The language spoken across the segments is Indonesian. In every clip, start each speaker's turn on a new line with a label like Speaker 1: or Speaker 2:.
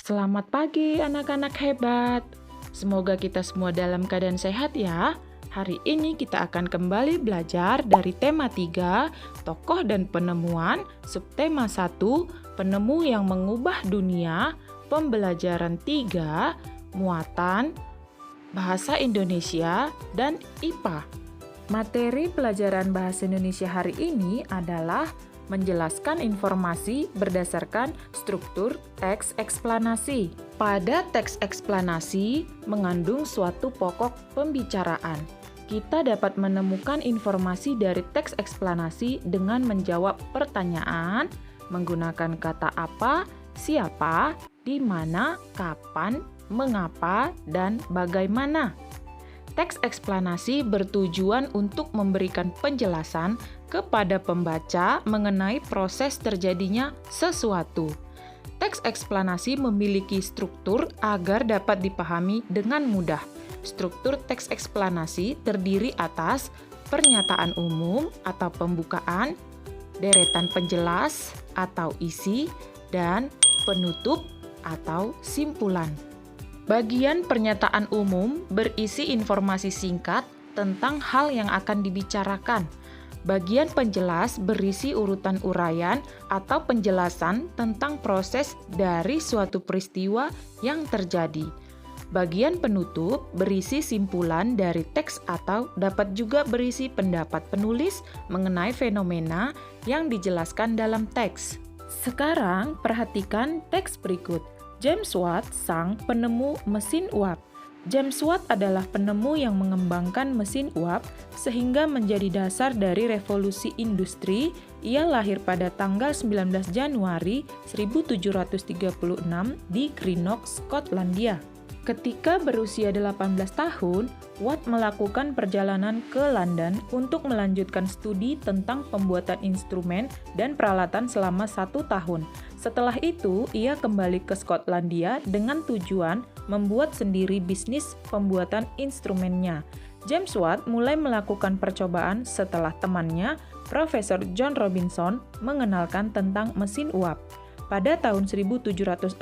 Speaker 1: Selamat pagi anak-anak hebat. Semoga kita semua dalam keadaan sehat ya. Hari ini kita akan kembali belajar dari tema 3, tokoh dan penemuan, subtema 1, penemu yang mengubah dunia, pembelajaran 3, muatan, bahasa Indonesia, dan IPA. Materi pelajaran bahasa Indonesia hari ini adalah menjelaskan informasi berdasarkan struktur teks eksplanasi. Pada teks eksplanasi mengandung suatu pokok pembicaraan. Kita dapat menemukan informasi dari teks eksplanasi dengan menjawab pertanyaan, menggunakan kata apa, siapa, di mana, kapan, mengapa, dan bagaimana. Teks eksplanasi bertujuan untuk memberikan penjelasan kepada pembaca mengenai proses terjadinya sesuatu. Teks eksplanasi memiliki struktur agar dapat dipahami dengan mudah. Struktur teks eksplanasi terdiri atas pernyataan umum atau pembukaan, deretan penjelas atau isi, dan penutup atau simpulan. Bagian pernyataan umum berisi informasi singkat tentang hal yang akan dibicarakan. Bagian penjelas berisi urutan uraian atau penjelasan tentang proses dari suatu peristiwa yang terjadi. Bagian penutup berisi simpulan dari teks atau dapat juga berisi pendapat penulis mengenai fenomena yang dijelaskan dalam teks. Sekarang perhatikan teks berikut. James Watt, sang penemu mesin uap. James Watt adalah penemu yang mengembangkan mesin uap sehingga menjadi dasar dari revolusi industri. Ia lahir pada tanggal 19 Januari 1736 di Greenock, Skotlandia. Ketika berusia 18 tahun, Watt melakukan perjalanan ke London untuk melanjutkan studi tentang pembuatan instrumen dan peralatan selama 1 tahun. Setelah itu, ia kembali ke Skotlandia dengan tujuan membuat sendiri bisnis pembuatan instrumennya. James Watt mulai melakukan percobaan setelah temannya, Profesor John Robinson, mengenalkan tentang mesin uap. Pada tahun 1765,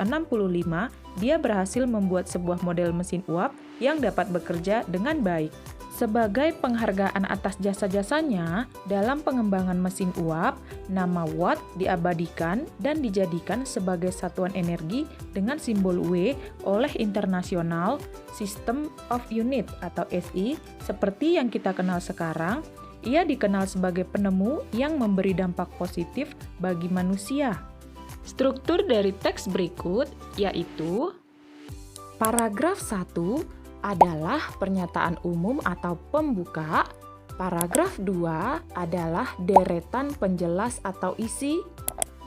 Speaker 1: dia berhasil membuat sebuah model mesin uap yang dapat bekerja dengan baik. Sebagai penghargaan atas jasa-jasanya dalam pengembangan mesin uap, nama Watt diabadikan dan dijadikan sebagai satuan energi dengan simbol W oleh International System of Units atau SI, seperti yang kita kenal sekarang. Ia dikenal sebagai penemu yang memberi dampak positif bagi manusia. Struktur dari teks berikut yaitu paragraf 1 adalah pernyataan umum atau pembuka, paragraf 2 adalah deretan penjelas atau isi,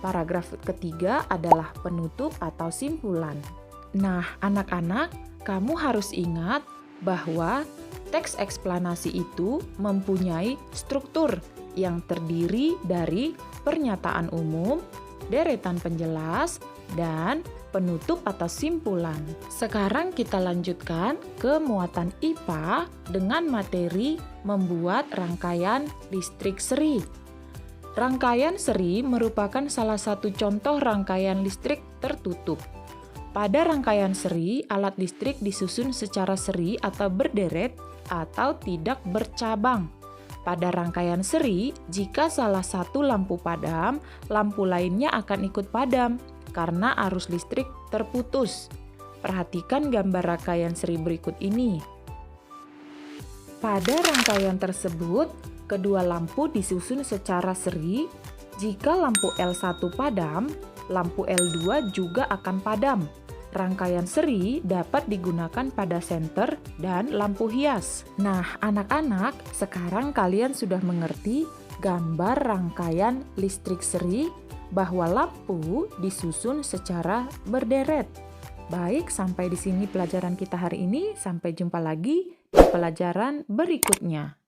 Speaker 1: paragraf ketiga adalah penutup atau simpulan. Nah, anak-anak, kamu harus ingat bahwa teks eksplanasi itu mempunyai struktur yang terdiri dari pernyataan umum, deretan penjelas, dan penutup atau simpulan. Sekarang kita lanjutkan ke muatan IPA dengan materi membuat rangkaian listrik seri. Rangkaian seri merupakan salah satu contoh rangkaian listrik tertutup. Pada rangkaian seri, alat listrik disusun secara seri atau berderet atau tidak bercabang. Pada rangkaian seri, jika salah satu lampu padam, lampu lainnya akan ikut padam karena arus listrik terputus. Perhatikan gambar rangkaian seri berikut ini. Pada rangkaian tersebut, kedua lampu disusun secara seri. Jika lampu L1 padam, lampu L2 juga akan padam. Rangkaian seri dapat digunakan pada senter dan lampu hias. Nah, anak-anak, sekarang kalian sudah mengerti gambar rangkaian listrik seri bahwa lampu disusun secara berderet. Baik, sampai di sini pelajaran kita hari ini. Sampai jumpa lagi di pelajaran berikutnya.